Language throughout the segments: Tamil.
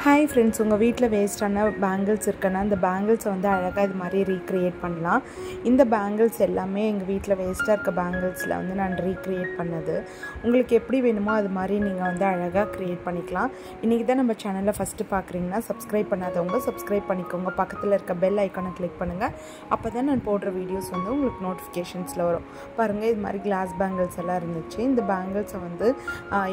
ஹாய் ஃப்ரெண்ட்ஸ், உங்கள் வீட்டில் வேஸ்ட்டான பேங்கிள்ஸ் இருக்குன்னா அந்த பேங்கிள்ஸை வந்து அழகாக இது மாதிரி ரீக்ரியேட் பண்ணலாம். இந்த பேங்கிள்ஸ் எல்லாமே எங்கள் வீட்டில் வேஸ்ட்டாக இருக்க பேங்கிள்ஸில் வந்து நான் ரீக்ரியேட் பண்ணது. உங்களுக்கு எப்படி வேணுமோ அது மாதிரி நீங்கள் வந்து அழகாக க்ரியேட் பண்ணிக்கலாம். இன்றைக்கி தான் நம்ம சேனலில் ஃபஸ்ட்டு பார்க்குறீங்கன்னா சப்ஸ்கிரைப் பண்ணாதவங்க சப்ஸ்கிரைப் பண்ணிக்கோங்க. பக்கத்தில் இருக்க பெல் ஐக்கானை கிளிக் பண்ணுங்கள். அப்போ தான் நான் போடுற வீடியோஸ் வந்து உங்களுக்கு நோட்டிஃபிகேஷன்ஸில் வரும். பாருங்கள், இது மாதிரி கிளாஸ் பேங்கிள்ஸ் எல்லாம் இருந்துச்சு. இந்த பேங்கிள்ஸை வந்து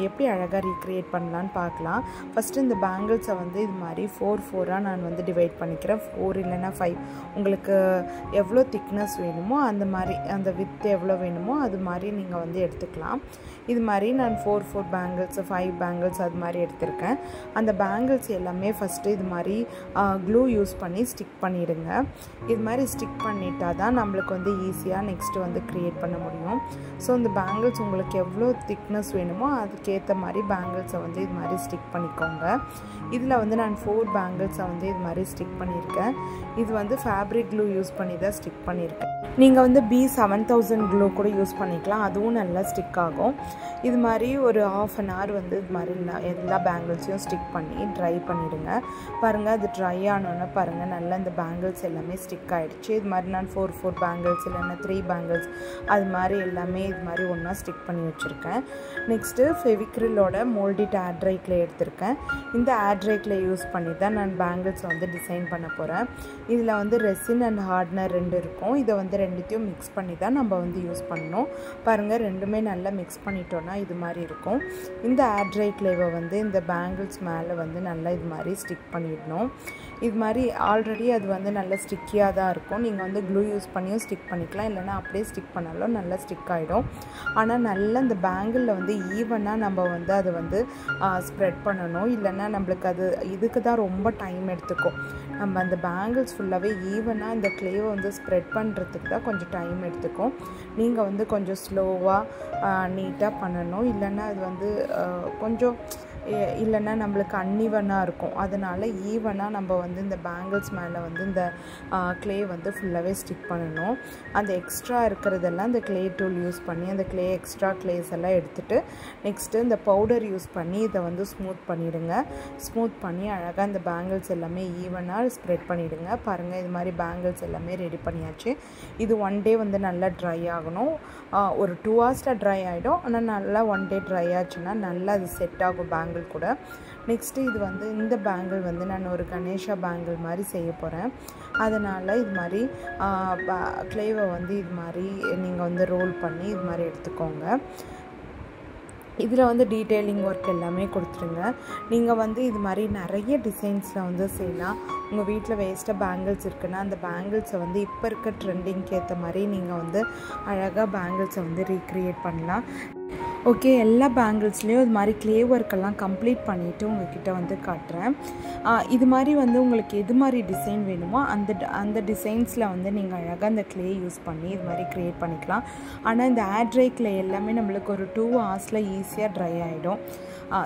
எப்படி அழகாக ரீக்ரியேட் பண்ணலான்னு பார்க்கலாம். ஃபஸ்ட்டு இந்த பேங்கிள்ஸை வந்து இது மாதிரி 4 நான் வந்து டிவைட் பண்ணிக்கிறேன். 4 இல்லைன்னா 5, உங்களுக்கு எவ்வளோ திக்னஸ் வேணுமோ அந்த மாதிரி, அந்த வித் எவ்வளோ வேணுமோ அது மாதிரி நீங்கள் வந்து எடுத்துக்கலாம். இது மாதிரி நான் 4 பேங்கிள்ஸ் 5 பேங்கிள்ஸ் அது மாதிரி எடுத்திருக்கேன். அந்த பேங்கிள்ஸ் எல்லாமே ஃபஸ்ட்டு இது மாதிரி க்ளூ யூஸ் பண்ணி ஸ்டிக் பண்ணிடுங்க. இது மாதிரி ஸ்டிக் பண்ணிட்டா தான் நம்மளுக்கு வந்து ஈஸியாக நெக்ஸ்ட்டு வந்து க்ரியேட் பண்ண முடியும். ஸோ இந்த பேங்கிள்ஸ் உங்களுக்கு எவ்வளோ திக்னஸ் வேணுமோ அதுக்கேற்ற மாதிரி பேங்கிள்ஸை வந்து இது மாதிரி ஸ்டிக் பண்ணிக்கோங்க. இதில் வந்து நான் 4 பேங்கிள்ஸை வந்து இது மாதிரி ஸ்டிக் பண்ணியிருக்கேன். இது வந்து ஃபேப்ரிக் க்ளூ யூஸ் பண்ணி தான் ஸ்டிக் பண்ணியிருக்கேன். நீங்கள் வந்து B7000 க்ளூ கூட யூஸ் பண்ணிக்கலாம், அதுவும் நல்லா ஸ்டிக் ஆகும். இது மாதிரி ஒரு 1/2 an hour வந்து இது மாதிரி எல்லா பேங்கிள்ஸையும் ஸ்டிக் பண்ணி ட்ரை பண்ணிவிடுங்க. பாருங்கள், அது ட்ரை ஆனோன்னே பாருங்கள் நல்லா இந்த பேங்கிள்ஸ் எல்லாமே ஸ்டிக் ஆகிடுச்சு. இது மாதிரி நான் 4 பேங்கிள்ஸ் இல்லைன்னா 3 பேங்கிள்ஸ் அது மாதிரி எல்லாமே இது மாதிரி ஒன்றா ஸ்டிக் பண்ணி வச்சுருக்கேன். நெக்ஸ்ட்டு ஃபெவிக்ரிலோட மோல்டிட் ஏர் ட்ரை க்ளே எடுத்திருக்கேன். இந்த ஏர் ட்ரை க்ளே யூஸ் பண்ணி தான் நான் பேங்கிள்ஸை வந்து டிசைன் பண்ண போகிறேன். இதில் வந்து ரெசின் அண்ட் ஹார்ட்னர் 2 இருக்கும். இதை வந்து ரெண்டுத்தையும் மிக்ஸ் பண்ணி தான் நம்ம வந்து யூஸ் பண்ணணும். பாருங்கள், ரெண்டுமே நல்லா மிக்ஸ் பண்ணிட்டோன்னா இது மாதிரி இருக்கும். இந்த ஏர் ட்ரை க்ளேவை வந்து இந்த பேங்கிள்ஸ் மேலே வந்து நல்லா இது மாதிரி ஸ்டிக் பண்ணிடணும். இது மாதிரி ஆல்ரெடி அது வந்து நல்லா ஸ்டிக்கியாக தான் இருக்கும். நீங்கள் வந்து க்ளூ யூஸ் பண்ணியும் ஸ்டிக் பண்ணிக்கலாம், இல்லைனா அப்படியே ஸ்டிக் பண்ணாலும் நல்லா ஸ்டிக் ஆகிடும். ஆனால் நல்லா இந்த பேங்கிளில் வந்து ஈவனாக நம்ம வந்து அதை வந்து ஸ்ப்ரெட் பண்ணணும். இல்லைன்னா நம்மளுக்கு அது இதுக்கு தான் ரொம்ப டைம் எடுத்துக்கும். நம்ம அந்த பேங்கிள்ஸ் ஃபுல்லாகவே ஈவனாக இந்த க்ளேவை வந்து ஸ்ப்ரெட் பண்ணுறதுக்கு தான் கொஞ்சம் டைம் எடுத்துக்கும். நீங்கள் வந்து கொஞ்சம் ஸ்லோவாக நீட்டாக பண்ணணும். இல்லைன்னா அது வந்து கொஞ்சம் இல்லைன்னா நம்மளுக்கு அன்இவனாக இருக்கும். அதனால் ஈவனாக நம்ம வந்து இந்த பேங்கிள்ஸ் மேலே வந்து இந்த க்ளே வந்து ஃபுல்லாகவே ஸ்டிக் பண்ணணும். அந்த எக்ஸ்ட்ரா இருக்கிறதெல்லாம் இந்த க்ளே டூல் யூஸ் பண்ணி அந்த எக்ஸ்ட்ரா க்ளேஸ் எல்லாம் எடுத்துகிட்டு நெக்ஸ்ட்டு இந்த பவுடர் யூஸ் பண்ணி இதை வந்து ஸ்மூத் பண்ணிவிடுங்க. ஸ்மூத் பண்ணி அழகாக இந்த பேங்கிள்ஸ் எல்லாமே ஈவனாக ஸ்ப்ரெட் பண்ணிவிடுங்க. பாருங்கள், இது மாதிரி பேங்கிள்ஸ் எல்லாமே ரெடி பண்ணியாச்சு. இது 1 day வந்து நல்லா ட்ரை ஆகணும். ஒரு 2 hours ட்ரை ஆகிடும். ஆனால் நல்லா 1 day ட்ரை ஆச்சுன்னா நல்லா அது செட் ஆகும் பேங்கிள் கூட. நெக்ஸ்ட்டு இது வந்து இந்த பேங்கிள் வந்து நான் ஒரு கணேஷா பேங்கிள் மாதிரி செய்ய போகிறேன். அதனால் இது மாதிரி க்ளேவை வந்து இது மாதிரி நீங்கள் வந்து ரோல் பண்ணி இது மாதிரி எடுத்துக்கோங்க. இதில் வந்து டீட்டெயிலிங் ஒர்க் எல்லாமே கொடுத்துருங்க. நீங்கள் வந்து இது மாதிரி நிறைய டிசைன்ஸில் வந்து செய்யலாம். உங்கள் வீட்டில் வேஸ்ட்டாக பேங்கிள்ஸ் இருக்குன்னா அந்த பேங்கிள்ஸை வந்து இப்போ இருக்க ட்ரெண்டிங்க்கு ஏற்ற மாதிரி நீங்கள் வந்து அழகாக பேங்கிள்ஸை வந்து ரீக்ரியேட் பண்ணலாம். ஓகே, எல்லா பேங்கிள்ஸ்லேயும் இது மாதிரி க்ளே ஒர்க்கெல்லாம் கம்ப்ளீட் பண்ணிவிட்டு உங்கள்கிட்ட வந்து காட்டுறேன். இது மாதிரி வந்து உங்களுக்கு எது மாதிரி டிசைன் வேணுமோ அந்த டிசைன்ஸில் வந்து நீங்கள் அழகாக அந்த க்ளே யூஸ் பண்ணி இது மாதிரி க்ரியேட் பண்ணிக்கலாம். ஆனால் இந்த ஏர் ட்ரை க்ளே எல்லாமே நம்மளுக்கு ஒரு 2 hours ஈஸியாக ட்ரை ஆகிடும்.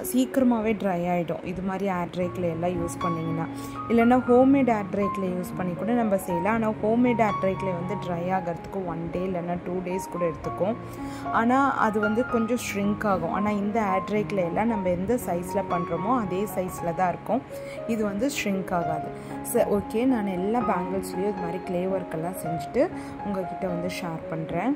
சீக்கிரமாகவே ட்ரை ஆகிடும் இது மாதிரி ஏர் ட்ரை க்ளே எல்லாம் யூஸ் பண்ணிங்கன்னா. இல்லைன்னா ஹோம்மேட் ஏர் ட்ரை க்ளே யூஸ் பண்ணி கூட நம்ம செய்யலாம். ஆனால் ஹோம்மேட் ஏர் ட்ரை க்ளே வந்து ட்ரை ஆகிறதுக்கு 1 day இல்லைன்னா 2 days கூட எடுத்துக்கும். ஆனால் அது வந்து கொஞ்சம் ஷ்ரிங்க் ஆகும். ஆனால் இந்த ஏர் ட்ரை க்ளே எல்லாம் நம்ம எந்த சைஸில் பண்ணுறோமோ அதே சைஸில் தான் இருக்கும். இது வந்து ஷ்ரிங்க் ஆகாது. ஓகே, நான் எல்லா பேங்கிள்ஸ்லேயும் இது மாதிரி க்ளே ஒர்க்கெல்லாம் செஞ்சுட்டு உங்கள்கிட்ட வந்து ஷேர் பண்ணுறேன்.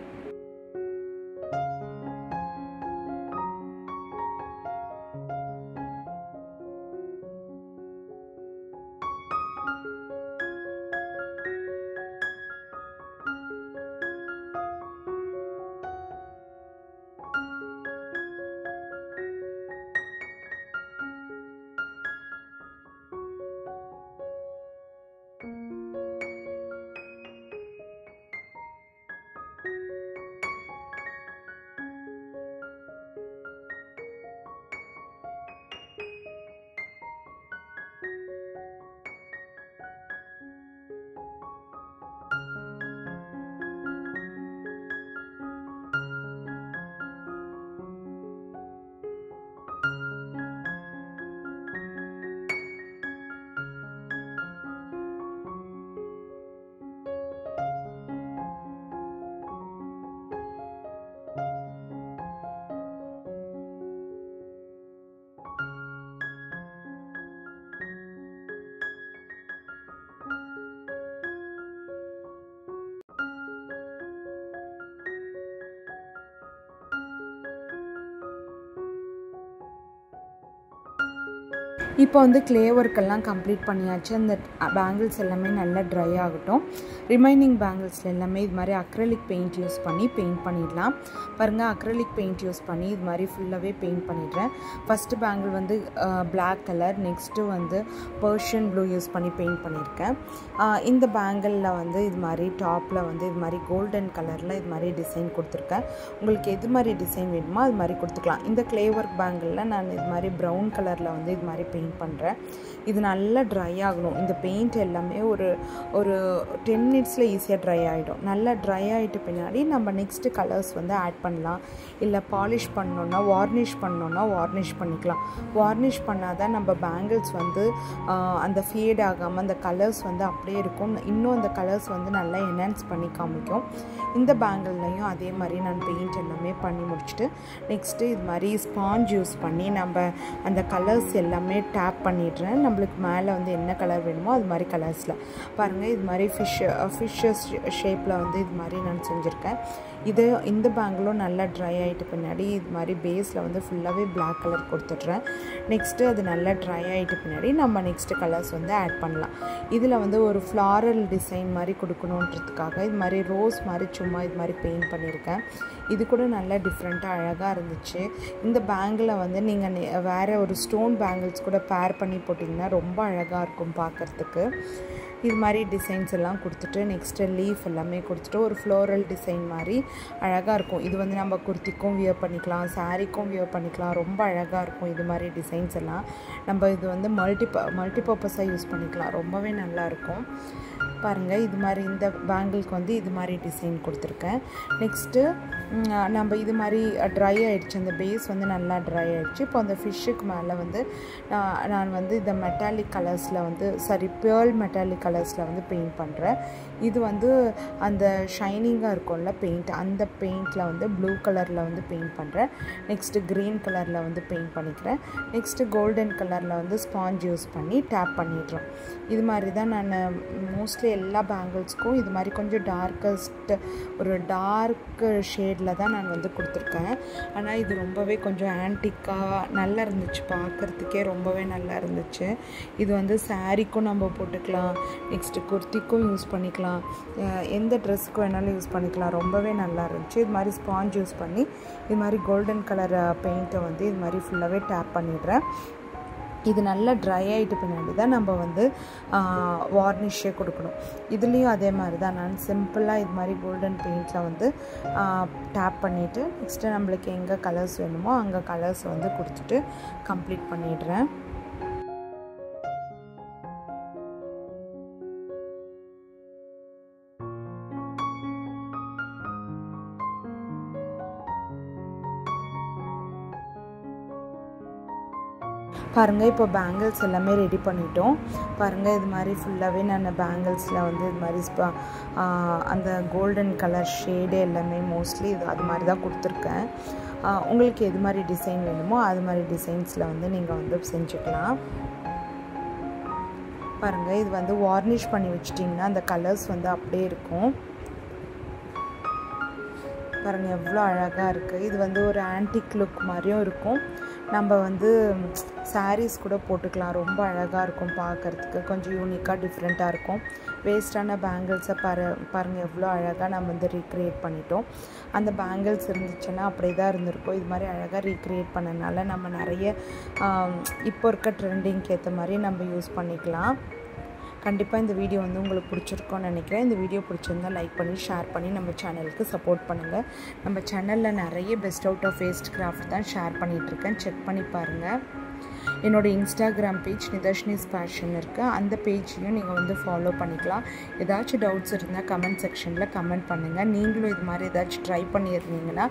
இப்போ வந்து க்ளே ஒர்க்கெல்லாம் கம்ப்ளீட் பண்ணியாச்சு. அந்த பேங்கிள்ஸ் எல்லாமே நல்லா ட்ரை ஆகட்டும். ரிமைனிங் பேங்கிள்ஸில் எல்லாமே இது மாதிரி அக்ரலிக் பெயிண்ட் யூஸ் பண்ணி பெயிண்ட் பண்ணிடலாம். பாருங்கள், அக்ரலிக் பெயிண்ட் யூஸ் பண்ணி இது மாதிரி ஃபுல்லாகவே பெயிண்ட் பண்ணிடுறேன். ஃபஸ்ட்டு பேங்கிள் வந்து பிளாக் கலர், நெக்ஸ்ட்டு வந்து பர்ஷியன் ப்ளூ யூஸ் பண்ணி பெயிண்ட் பண்ணியிருக்கேன். இந்த பேங்கிளில் வந்து இது மாதிரி டாப்பில் வந்து இது மாதிரி கோல்டன் கலரில் இது மாதிரி டிசைன் கொடுத்துருக்கேன். உங்களுக்கு எது மாதிரி டிசைன் வேணுமோ அது மாதிரி கொடுத்துக்கலாம். இந்த க்ளே ஒர்க் பேங்கிளில் நான் இது மாதிரி ப்ரௌன் கலரில் வந்து இது மாதிரி பெயிண்ட் பண்ணுறேன். இது நல்லா ட்ரை ஆகணும். இந்த பெயிண்ட் எல்லாமே ஒரு 10 மினிட்ஸில் ஈஸியாக ட்ரை ஆகிடும். நல்லா ட்ரை ஆகிட்டு பின்னாடி நம்ம நெக்ஸ்ட்டு கலர்ஸ் வந்து ஆட் பண்ணலாம். இல்லை பாலிஷ் பண்ணோன்னா வார்னிஷ் பண்ணிக்கலாம். வார்னிஷ் பண்ணால் தான் நம்ம பேங்கிள்ஸ் வந்து அந்த ஃபேட் ஆகாமல் அந்த கலர்ஸ் வந்து அப்படியே இருக்கும். இன்னும் அந்த கலர்ஸ் வந்து நல்லா என்ஹான்ஸ் பண்ணி காமிக்கும். இந்த பேங்கிள்லையும் அதே மாதிரி நான் பெயிண்ட் எல்லாமே பண்ணி முடிச்சுட்டு நெக்ஸ்ட்டு இது மாதிரி ஸ்பாஞ்ச் யூஸ் பண்ணி நம்ம அந்த கலர்ஸ் எல்லாமே டேப் பண்ணிடுறேன். நம்மளுக்கு மேலே வந்து என்ன கலர் வேணுமோ அது மாதிரி கலர்ஸில் பாருங்கள். இது மாதிரி ஃபிஷ்ஷஸ் ஷேப்பில் வந்து இது மாதிரி நான் செஞ்சுருக்கேன். இந்த பேங்கிளும் நல்லா ட்ரை ஆகிட்டு பின்னாடி இது மாதிரி பேஸில் வந்து ஃபுல்லாகவே பிளாக் கலர் கொடுத்துட்றேன். நெக்ஸ்ட்டு அது நல்லா ட்ரை ஆகிட்டு பின்னாடி நம்ம நெக்ஸ்ட்டு கலர்ஸ் வந்து ஆட் பண்ணலாம். இதில் வந்து ஒரு ஃப்ளாரல் டிசைன் மாதிரி கொடுக்கணுன்றதுக்காக இது மாதிரி ரோஸ் மாதிரி சும்மா இது மாதிரி பெயிண்ட் பண்ணியிருக்கேன். இது கூட நல்லா டிஃப்ரெண்ட்டாக அழகாக இருந்துச்சு. இந்த பேங்கிளை வந்து நீங்கள் வேறு ஒரு ஸ்டோன் பேங்கிள்ஸ் கூட பேர் பண்ணி போட்டிங்கன்னா ரொம்ப அழகாக இருக்கும் பார்க்குறதுக்கு. இது மாதிரி டிசைன்ஸ் எல்லாம் கொடுத்துட்டு நெக்ஸ்ட்டு லீஃப் எல்லாமே கொடுத்துட்டு ஒரு ஃப்ளோரல் டிசைன் மாதிரி அழகாக இருக்கும். இது வந்து நம்ம குர்த்திக்கும் வியர் பண்ணிக்கலாம், சாரீக்கும் வியர் பண்ணிக்கலாம். ரொம்ப அழகாக இருக்கும். இது மாதிரி டிசைன்ஸ் எல்லாம் நம்ம இது வந்து மல்டிபர்பஸாக யூஸ் பண்ணிக்கலாம். ரொம்பவே நல்லாயிருக்கும். பாருங்கள், இது மாதிரி இந்த பேங்கிளுக்கு வந்து இது மாதிரி டிசைன் கொடுத்துருக்கேன். நெக்ஸ்ட்டு நம்ம இது மாதிரி ட்ரை ஆகிடுச்சு. அந்த பேஸ் வந்து நல்லா ட்ரை ஆகிடுச்சு. இப்போ அந்த ஃபிஷ்ஷுக்கு மேலே வந்து நான் வந்து இந்த மெட்டாலிக் கலர்ஸில் வந்து பேர்ல் மெட்டாலிக் கலர்ஸில் வந்து பெயிண்ட் பண்ணுறேன். இது வந்து அந்த ஷைனிங்காக இருக்கும்ல பெயிண்ட், அந்த பெயிண்டில் வந்து ப்ளூ கலரில் வந்து பெயிண்ட் பண்ணுறேன். நெக்ஸ்ட்டு க்ரீன் கலரில் வந்து பெயிண்ட் பண்ணிக்கிறேன். நெக்ஸ்ட்டு கோல்டன் கலரில் வந்து ஸ்பாஞ்ச் யூஸ் பண்ணி டேப் பண்ணிடுறேன். இது மாதிரி தான் நான் மோஸ்ட்லி எல்லா பேங்கிள்ஸ்க்கும் இது மாதிரி கொஞ்சம் ஒரு டார்க் ஷேடில் தான் நான் வந்து கொடுத்துருக்கேன். ஆனால் இது ரொம்பவே கொஞ்சம் ஆன்டிக்காக நல்லா இருந்துச்சு. பார்க்குறதுக்கே ரொம்பவே நல்லா இருந்துச்சு. இது வந்து சாரீக்கும் நம்ம போட்டுக்கலாம், நெக்ஸ்ட்டு குர்த்திக்கும் யூஸ் பண்ணிக்கலாம், எந்த ட்ரெஸ்ஸுக்கு வேணாலும் யூஸ் பண்ணிக்கலாம். ரொம்பவே நல்லா இருந்துச்சு. இது மாதிரி ஸ்பாஞ்ச் யூஸ் பண்ணி இது மாதிரி கோல்டன் கலர் பெயிண்ட்டை வந்து இது மாதிரி ஃபுல்லாகவே டேப் பண்ணிடுறேன். இது நல்லா ட்ரை ஆகிட்டு பின்னாடி தான் நம்ம வந்து வார்னிஷே கொடுக்கணும். இதுலேயும் அதே மாதிரி தான் நான் சிம்பிளாக இது மாதிரி கோல்டன் பெயிண்டில் வந்து டேப் பண்ணிவிட்டு நெக்ஸ்ட்டு நம்மளுக்கு எங்கே கலர்ஸ் வேணுமோ அங்கே கலர்ஸ் வந்து கொடுத்துட்டு கம்ப்ளீட் பண்ணிடுறேன். பாருங்கள், இப்போ பேங்கிள்ஸ் எல்லாமே ரெடி பண்ணிட்டோம். பாருங்கள், இது மாதிரி ஃபுல்லாகவே நான் பேங்கிள்ஸில் வந்து இது மாதிரி அந்த கோல்டன் கலர் ஷேடு எல்லாமே மோஸ்ட்லி அது மாதிரி தான் கொடுத்துருக்கேன். உங்களுக்கு எது மாதிரி டிசைன் வேணுமோ அது மாதிரி டிசைன்ஸில் வந்து நீங்கள் வந்து செஞ்சுக்கலாம். பாருங்கள், இது வந்து வார்னிஷ் பண்ணி வச்சிட்டிங்கன்னா அந்த கலர்ஸ் வந்து அப்படியே இருக்கும். பாருங்கள், எவ்வளோ அழகாக இருக்குது. இது வந்து ஒரு ஆன்டிக் லுக் மாதிரியும் இருக்கும். நம்ம வந்து சாரீஸ் கூட போட்டுக்கலாம். ரொம்ப அழகாக இருக்கும் பார்க்குறதுக்கு. கொஞ்சம் யூனிக்காக டிஃப்ரெண்ட்டாக இருக்கும். வேஸ்டான பேங்கிள்ஸை பாருங்கள் எவ்வளோ அழகாக நம்ம வந்து ரீக்ரியேட் பண்ணிட்டோம். அந்த பேங்கிள்ஸ் இருந்துச்சுன்னா அப்படியே தான் இருந்திருக்கும். இது மாதிரி அழகாக ரீக்ரியேட் பண்ணனால நம்ம நிறைய இப்போ இருக்க ட்ரெண்டிங்க்கு ஏற்ற மாதிரி நம்ம யூஸ் பண்ணிக்கலாம். கண்டிப்பாக இந்த வீடியோ வந்து உங்களுக்கு பிடிச்சிருக்கோன்னு நினைக்கிறேன். இந்த வீடியோ பிடிச்சிருந்தால் லைக் பண்ணி ஷேர் பண்ணி நம்ம சேனலுக்கு சப்போர்ட் பண்ணுங்கள். நம்ம சேனலில் நிறைய best out of waste craft தான் ஷேர் பண்ணிகிட்ருக்கேன். செக் பண்ணி பாருங்கள். என்னோடய இன்ஸ்டாகிராம் பேஜ் நிதர்ஷினிஸ் ஃபேஷன் இருக்குது. அந்த பேஜையும் நீங்கள் வந்து ஃபாலோ பண்ணிக்கலாம். ஏதாச்சும் டவுட்ஸ் இருந்தால் கமெண்ட் செக்ஷனில் கமெண்ட் பண்ணுங்கள். நீங்களும் இது மாதிரி ஏதாச்சும் ட்ரை பண்ணியிருந்தீங்கன்னா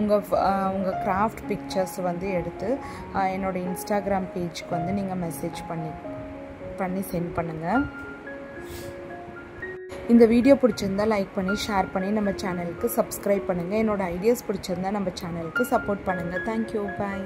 உங்கள் கிராஃப்ட் பிக்சர்ஸ் வந்து எடுத்து என்னோடய இன்ஸ்டாகிராம் பேஜுக்கு வந்து நீங்கள் மெசேஜ் பண்ணி சென்ட் பண்ணுங்கள். இந்த வீடியோ பிடிச்சிருந்தால் லைக் பண்ணி ஷேர் பண்ணி நம்ம சேனலுக்கு சப்ஸ்கிரைப் பண்ணுங்கள். என்னோடய ஐடியாஸ் பிடிச்சிருந்தால் நம்ம சேனலுக்கு சப்போர்ட் பண்ணுங்கள். தேங்க்யூ, பாய்.